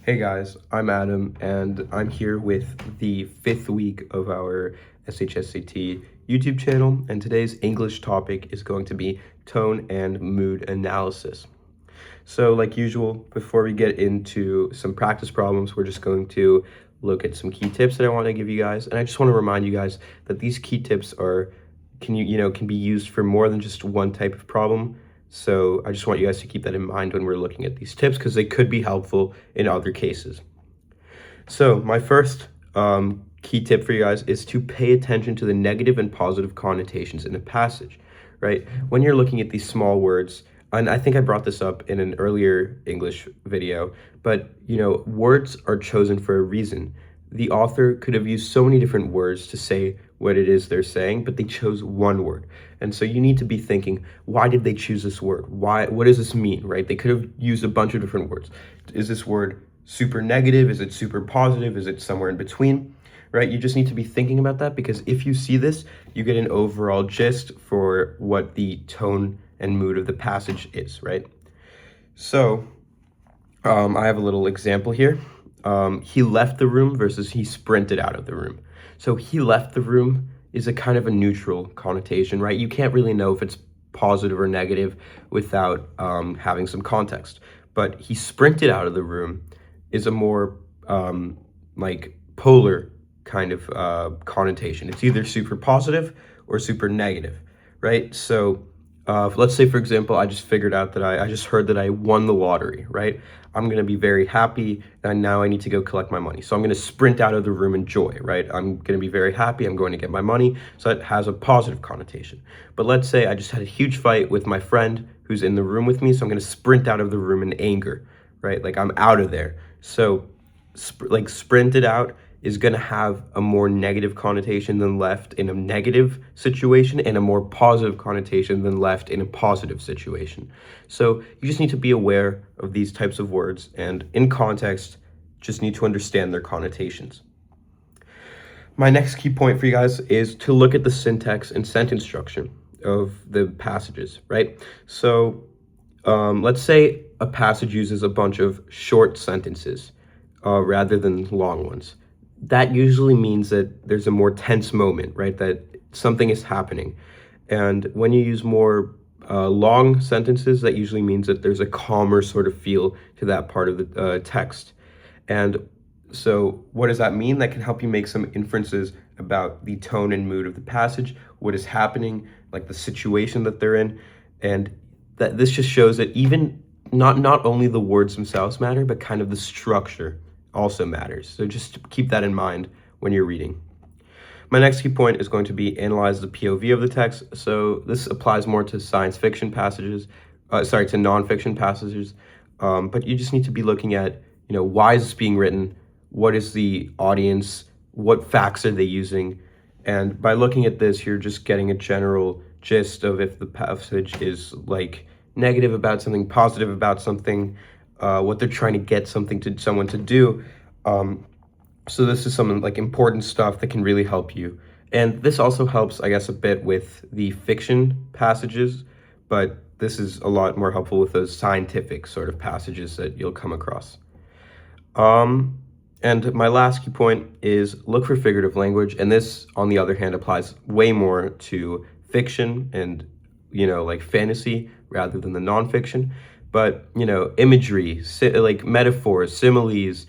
Hey guys, I'm Adam, and I'm here with the fifth week of our SHSAT YouTube channel, and today's English topic is going to be tone and mood analysis. So like usual, before we get into some practice problems, we're just going to look at some key tips that I want to give you guys, and I just want to remind you guys that these key tips can be used for more than just one type of problem. So I just want you guys to keep that in mind when we're looking at these tips because they could be helpful in other cases. So my first key tip for you guys is to pay attention to the negative and positive connotations in a passage, right? When you're looking at these small words, and I think I brought this up in an earlier English video, but words are chosen for a reason. The author could have used so many different words to say what it is they're saying, but they chose one word. And so you need to be thinking, why did they choose this word? What does this mean, right? They could have used a bunch of different words. Is this word super negative? Is it super positive? Is it somewhere in between, right? You just need to be thinking about that, because if you see this, you get an overall gist for what the tone and mood of the passage is, right? So I have a little example here. He left the room versus he sprinted out of the room. So he left the room is a kind of a neutral connotation, right? You can't really know if it's positive or negative without having some context. But he sprinted out of the room is a more like polar kind of connotation. It's either super positive or super negative, right? So let's say, for example, I just figured out that I just heard that I won the lottery, right? I'm going to be very happy, and now I need to go collect my money. So I'm going to sprint out of the room in joy, right? I'm going to be very happy. I'm going to get my money. So it has a positive connotation. But let's say I just had a huge fight with my friend who's in the room with me. So I'm going to sprint out of the room in anger, right? Like I'm out of there. So like sprinted out is going to have a more negative connotation than left in a negative situation, and a more positive connotation than left in a positive situation. So you just need to be aware of these types of words, and in context, just need to understand their connotations. My next key point for you guys is to look at the syntax and sentence structure of the passages, right? So let's say a passage uses a bunch of short sentences rather than long ones. That usually means that there's a more tense moment, right? That something is happening. And when you use more long sentences, that usually means that there's a calmer sort of feel to that part of the text. And so what does that mean? That can help you make some inferences about the tone and mood of the passage, what is happening, like the situation that they're in. And that this just shows that even not only the words themselves matter, but kind of the structure also matters. So just keep that in mind when you're reading. My next key point is going to be analyze the POV of the text. So this applies more to science fiction passages, to nonfiction passages. But you just need to be looking at, why is this being written? What is the audience? What facts are they using? And by looking at this, you're just getting a general gist of if the passage is like negative about something, positive about something, what they're trying to get someone to do. So this is some like important stuff that can really help you. And this also helps, I guess, a bit with the fiction passages, but this is a lot more helpful with those scientific sort of passages that you'll come across. And my last key point is look for figurative language. And this, on the other hand, applies way more to fiction and, like fantasy rather than the nonfiction. But, imagery, like metaphors, similes,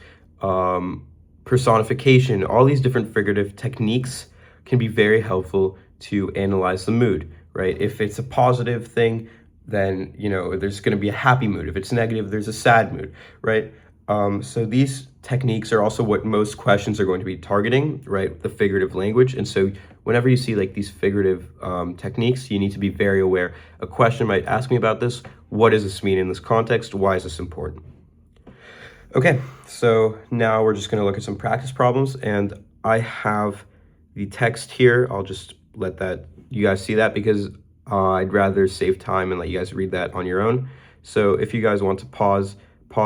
personification, all these different figurative techniques can be very helpful to analyze the mood, right? If it's a positive thing, then, there's going to be a happy mood. If it's negative, there's a sad mood, right? So these techniques are also what most questions are going to be targeting, right? The figurative language. And so whenever you see like these figurative techniques, you need to be very aware. A question might ask me about this. What does this mean in this context? Why is this important? Okay, so now we're just going to look at some practice problems, and I have the text here. I'll just let you guys see that, because I'd rather save time and let you guys read that on your own. So if you guys want to pause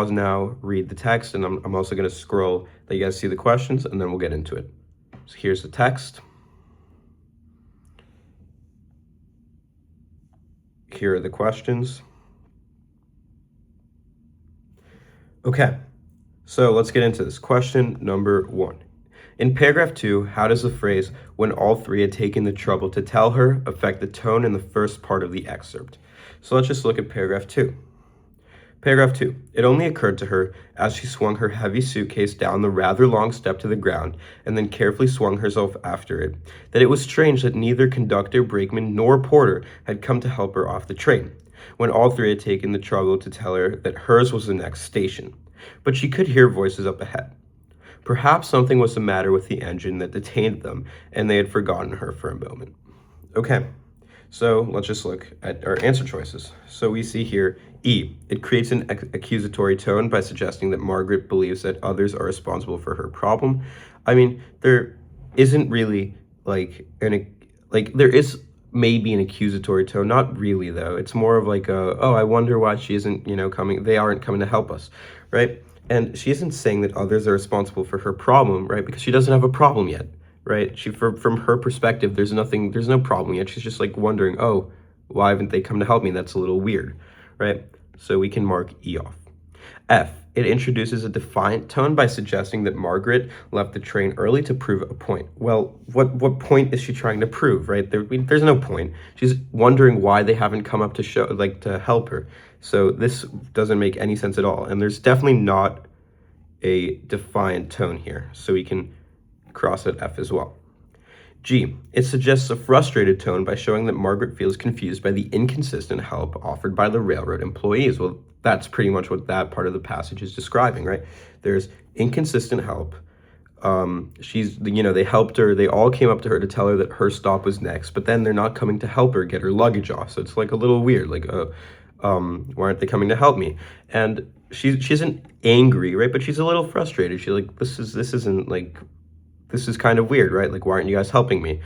now, read the text, and I'm also going to scroll, let you guys see the questions, and then we'll get into it. So here's the text. Here are the questions. Okay, So let's get into this. Question number 1. In paragraph 2, how does the phrase, when all three had taken the trouble to tell her, affect the tone in the first part of the excerpt? So let's just look at paragraph 2. Paragraph 2. It only occurred to her, as she swung her heavy suitcase down the rather long step to the ground, and then carefully swung herself after it, that it was strange that neither conductor, brakeman, nor porter had come to help her off the train, when all three had taken the trouble to tell her that hers was the next station. But she could hear voices up ahead. Perhaps something was the matter with the engine that detained them, and they had forgotten her for a moment. Okay, so let's just look at our answer choices. So we see here E. It creates an accusatory tone by suggesting that Margaret believes that others are responsible for her problem. I mean, there isn't really there is maybe an accusatory tone, not really though. It's more of like oh, I wonder why she isn't, coming. They aren't coming to help us, right? And she isn't saying that others are responsible for her problem, right? Because she doesn't have a problem yet, right? From her perspective, there's no problem yet. She's just like wondering, oh, why haven't they come to help me? That's a little weird, right? So we can mark E off. F, it introduces a defiant tone by suggesting that Margaret left the train early to prove a point. Well, what point is she trying to prove, right? There's no point. She's wondering why they haven't come up to help her. So this doesn't make any sense at all. And there's definitely not a defiant tone here. So we can cross at F as well. G, it suggests a frustrated tone by showing that Margaret feels confused by the inconsistent help offered by the railroad employees. Well, that's pretty much what that part of the passage is describing, right? There's inconsistent help. They helped her. They all came up to her to tell her that her stop was next, but then they're not coming to help her get her luggage off. So it's like a little weird, like, why aren't they coming to help me? And she isn't angry, right? But she's a little frustrated. She's like, this is kind of weird, right? Like, why aren't you guys helping me?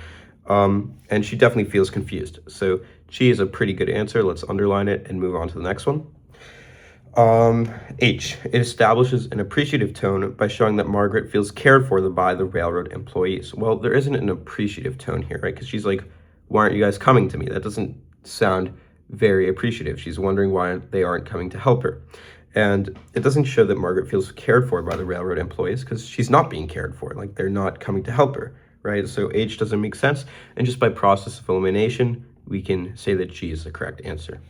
And she definitely feels confused. So G is a pretty good answer. Let's underline it and move on to the next one. H, it establishes an appreciative tone by showing that Margaret feels cared for by the railroad employees. Well, there isn't an appreciative tone here, right? Because she's like, why aren't you guys coming to me? That doesn't sound very appreciative. She's wondering why they aren't coming to help her. And it doesn't show that Margaret feels cared for by the railroad employees because she's not being cared for. Like, they're not coming to help her, right? So H doesn't make sense. And just by process of elimination, we can say that G is the correct answer.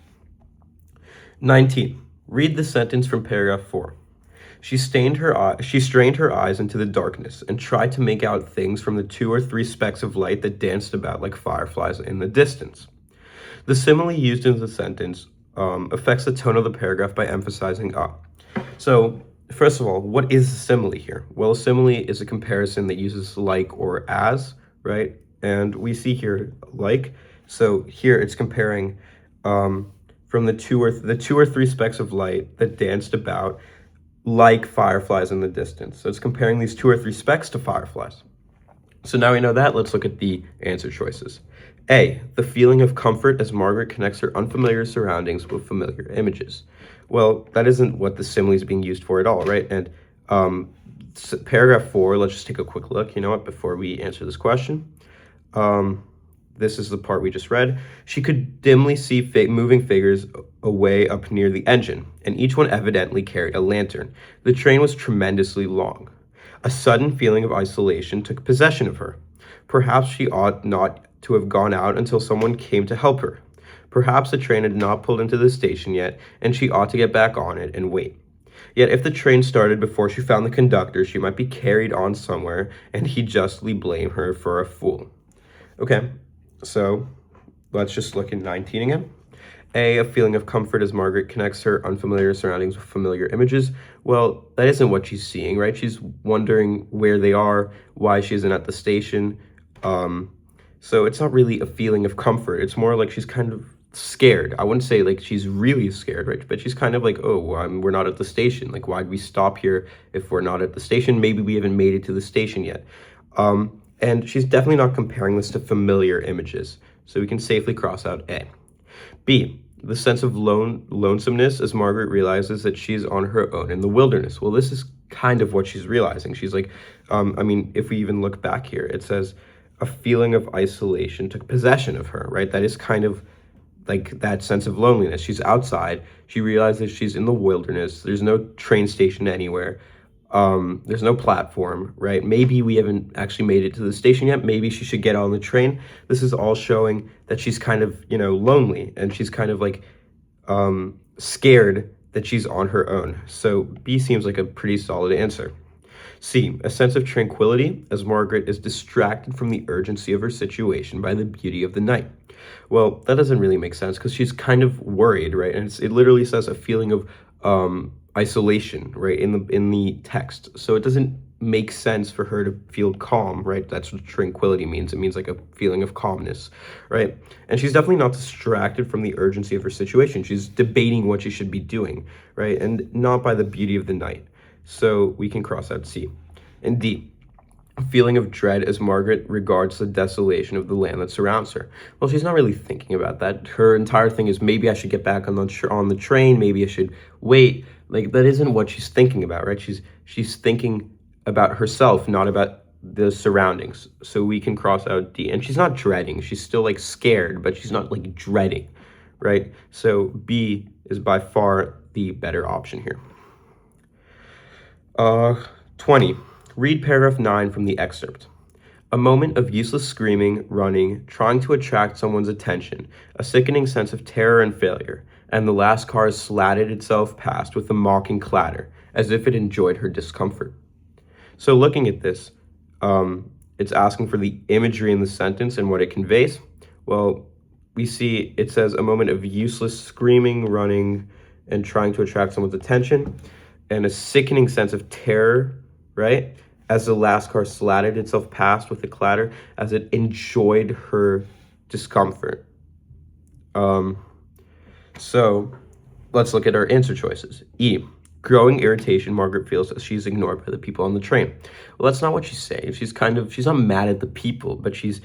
19. Read the sentence from paragraph 4. She strained her eyes into the darkness and tried to make out things from the 2 or 3 specks of light that danced about like fireflies in the distance. The simile used in the sentence affects the tone of the paragraph by emphasizing So, first of all, what is a simile here? Well, a simile is a comparison that uses like or as, right? And we see here like. So here it's comparing from the two or three specks of light that danced about like fireflies in the distance. So it's comparing these 2 or 3 specks to fireflies. So now we know that, let's look at the answer choices. A, the feeling of comfort as Margaret connects her unfamiliar surroundings with familiar images. Well, that isn't what the simile is being used for at all, right? And paragraph 4, let's just take a quick look, before we answer this question. This is the part we just read. She could dimly see moving figures away up near the engine, and each one evidently carried a lantern. The train was tremendously long. A sudden feeling of isolation took possession of her. Perhaps she ought not to have gone out until someone came to help her. Perhaps the train had not pulled into the station yet, and she ought to get back on it and wait. Yet if the train started before she found the conductor, she might be carried on somewhere, and he'd justly blame her for a fool. Okay, so let's just look at 19 again. A feeling of comfort as Margaret connects her unfamiliar surroundings with familiar images. Well, that isn't what she's seeing, right? She's wondering where they are, why she isn't at the station. So it's not really a feeling of comfort. It's more like she's kind of scared. I wouldn't say like she's really scared, right? But she's kind of like, oh, we're not at the station. Like, why'd we stop here if we're not at the station? Maybe we haven't made it to the station yet. And she's definitely not comparing this to familiar images. So we can safely cross out A. B, the sense of lonesomeness as Margaret realizes that she's on her own in the wilderness. Well, this is kind of what she's realizing. She's like, if we even look back here, it says a feeling of isolation took possession of her, right? That is kind of like that sense of loneliness. She's outside. She realizes she's in the wilderness. There's no train station anywhere. There's no platform, right? Maybe we haven't actually made it to the station yet. Maybe she should get on the train. This is all showing that she's kind of, lonely, and she's kind of like scared that she's on her own. So B seems like a pretty solid answer. C, a sense of tranquility, as Margaret is distracted from the urgency of her situation by the beauty of the night. Well, that doesn't really make sense because she's kind of worried, right? And it literally says a feeling of isolation, right, in the text. So it doesn't make sense for her to feel calm, right? That's what tranquility means. It means like a feeling of calmness, right? And she's definitely not distracted from the urgency of her situation. She's debating what she should be doing, right? And not by the beauty of the night. So we can cross out C. And D, a feeling of dread as Margaret regards the desolation of the land that surrounds her. Well, she's not really thinking about that. Her entire thing is, maybe I should get back on the train. Maybe I should wait. Like, that isn't what she's thinking about, right? She's thinking about herself, not about the surroundings. So we can cross out D. And she's not dreading. She's still like scared, but she's not like dreading, right? So B is by far the better option here. 20. Read paragraph 9 from the excerpt. A moment of useless screaming, running, trying to attract someone's attention, a sickening sense of terror and failure, and the last car slatted itself past with a mocking clatter, as if it enjoyed her discomfort. So looking at this, it's asking for the imagery in the sentence and what it conveys. Well, we see it says a moment of useless screaming, running, and trying to attract someone's attention, and a sickening sense of terror, right? As the last car slatted itself past with a clatter, as it enjoyed her discomfort. So let's look at our answer choices. E, growing irritation Margaret feels as she's ignored by the people on the train. Well, that's not what she's saying. She's not mad at the people, but she's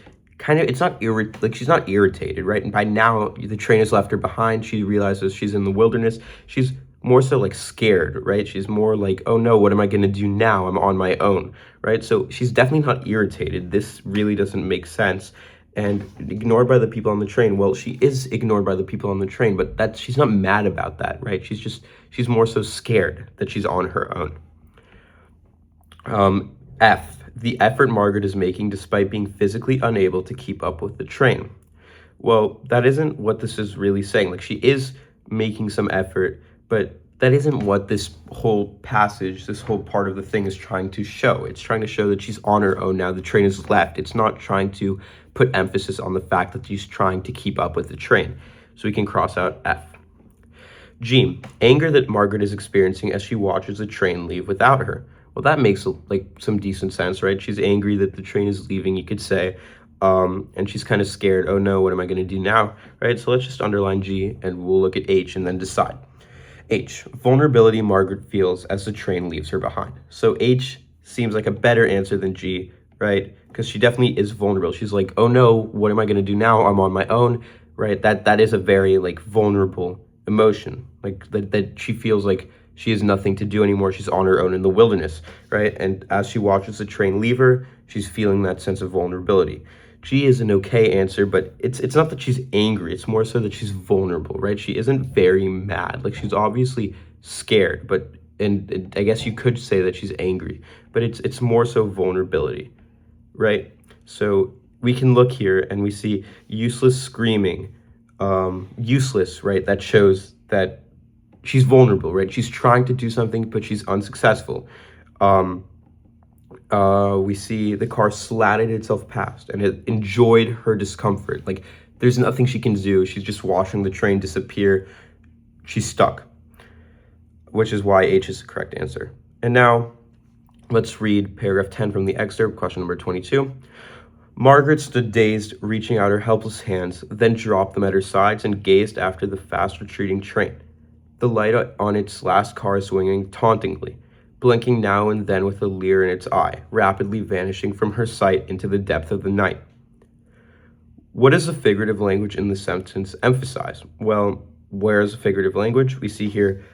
not irritated, right? And by now the train has left her behind. She realizes she's in the wilderness. She's more so like scared, right? She's more like, oh no, what am I going to do now? I'm on my own, right? So she's definitely not irritated. This really doesn't make sense. And ignored by the people on the train. Well, she is ignored by the people on the train, but she's not mad about that, right? She's more so scared that she's on her own. F, the effort Margaret is making despite being physically unable to keep up with the train. Well, that isn't what this is really saying. Like, she is making some effort, but that isn't what this whole passage, this whole part of the thing is trying to show. It's trying to show that she's on her own now. The train is left. It's not trying to put emphasis on the fact that she's trying to keep up with the train. So we can cross out F. G, anger that Margaret is experiencing as she watches the train leave without her. Well, that makes like some decent sense, right? She's angry that the train is leaving, you could say. And she's kind of scared. Oh no, what am I going to do now? Right? So let's just underline G and we'll look at H and then decide. H, vulnerability Margaret feels as the train leaves her behind. So H seems like a better answer than G, right? Because she definitely is vulnerable. She's like, oh no, what am I going to do now? I'm on my own, right? That is a very like vulnerable emotion, like that she feels like she has nothing to do anymore. She's on her own in the wilderness, right? And as she watches the train leave her, she's feeling that sense of vulnerability. G is an okay answer, but it's not that she's angry. It's more so that she's vulnerable, right? She isn't very mad. Like, she's obviously scared, and I guess you could say that she's angry, but it's more so vulnerability, right? So we can look here and we see useless screaming, useless, right? That shows that she's vulnerable, right? She's trying to do something, but she's unsuccessful. We see the car slatted itself past and it enjoyed her discomfort. Like, there's nothing she can do. She's just watching the train disappear. She's stuck, which is why H is the correct answer. And now let's read paragraph 10 from the excerpt, question number 22. Margaret stood dazed, reaching out her helpless hands, then dropped them at her sides and gazed after the fast retreating train, the light on its last car swinging tauntingly, blinking now and then with a leer in its eye, rapidly vanishing from her sight into the depth of the night. What does the figurative language in the sentence emphasize? Well, where is the figurative language? We see here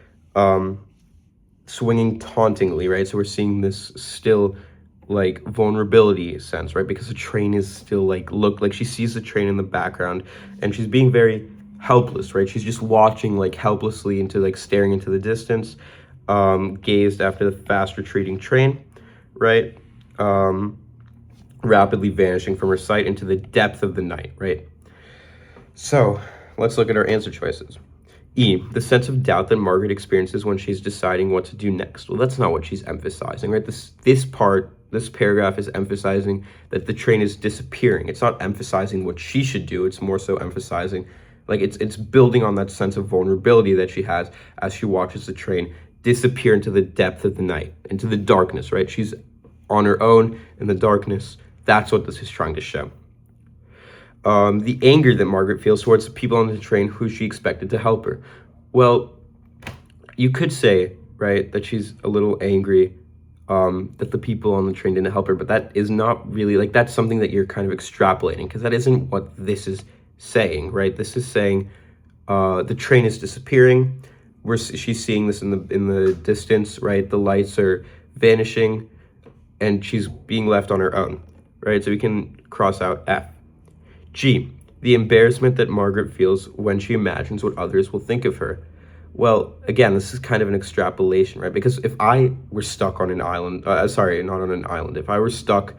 swinging tauntingly, right? So we're seeing this still like vulnerability sense, right? Because the train is still look like she sees the train in the background and she's being very helpless, right? She's just watching like helplessly into like staring into the distance. gazed after the fast retreating train, right? Rapidly vanishing from her sight into the depth of the night, right? So let's look at our answer choices. E, the sense of doubt that Margaret experiences when she's deciding what to do next. Well, that's not what she's emphasizing, right? This paragraph is emphasizing that the train is disappearing. It's not emphasizing what she should do. It's more so emphasizing, like it's building on that sense of vulnerability that she has as she watches the train disappear into the depth of the night, into the darkness, right? She's on her own in the darkness. That's what this is trying to show. The anger that Margaret feels towards the people on the train who she expected to help her. Well, you could say, right, that she's a little angry that the people on the train didn't help her, but that is not really, like, that's something that you're kind of extrapolating, because that isn't what this is saying, right? This is saying the train is disappearing. She's seeing this in the distance, right? The lights are vanishing, and she's being left on her own, right? So we can cross out F. G, the embarrassment that Margaret feels when she imagines what others will think of her. Well, again, this is kind of an extrapolation, right? Because if I were stuck on an island, sorry, not on an island, if I were stuck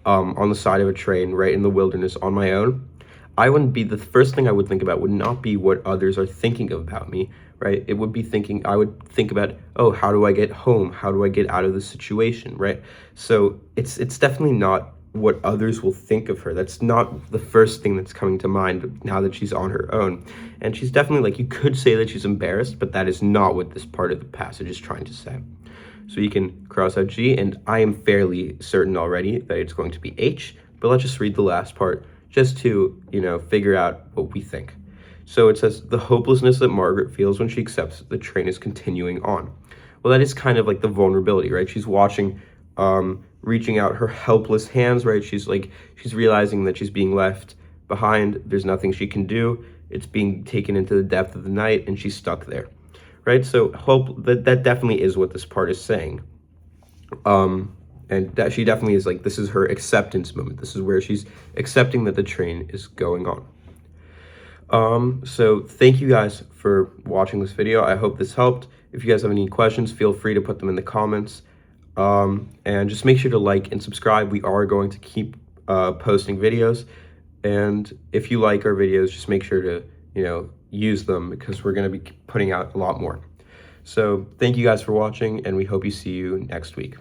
on the side of a train, right, in the wilderness on my own, the first thing I would think about would not be what others are thinking about me, right? It would be I would think about, oh, how do I get home? How do I get out of this situation, right? So it's definitely not what others will think of her. That's not the first thing that's coming to mind now that she's on her own. And she's definitely, like, you could say that she's embarrassed, but that is not what this part of the passage is trying to say. So you can cross out G, and I am fairly certain already that it's going to be H, but let's just read the last part just to, figure out what we think. So it says, the hopelessness that Margaret feels when she accepts that the train is continuing on. Well, that is kind of like the vulnerability, right? She's watching, reaching out her helpless hands, right? She's realizing that she's being left behind. There's nothing she can do. It's being taken into the depth of the night, and she's stuck there, right? So that definitely is what this part is saying. And that she definitely is, like, this is her acceptance moment. This is where she's accepting that the train is going on. So thank you guys for watching this video. I hope this helped. If you guys have any questions, feel free to put them in the comments. And just make sure to like and subscribe. We are going to keep posting videos, and if you like our videos, just make sure to use them, because we're going to be putting out a lot more. So thank you guys for watching, and we hope you see you next week.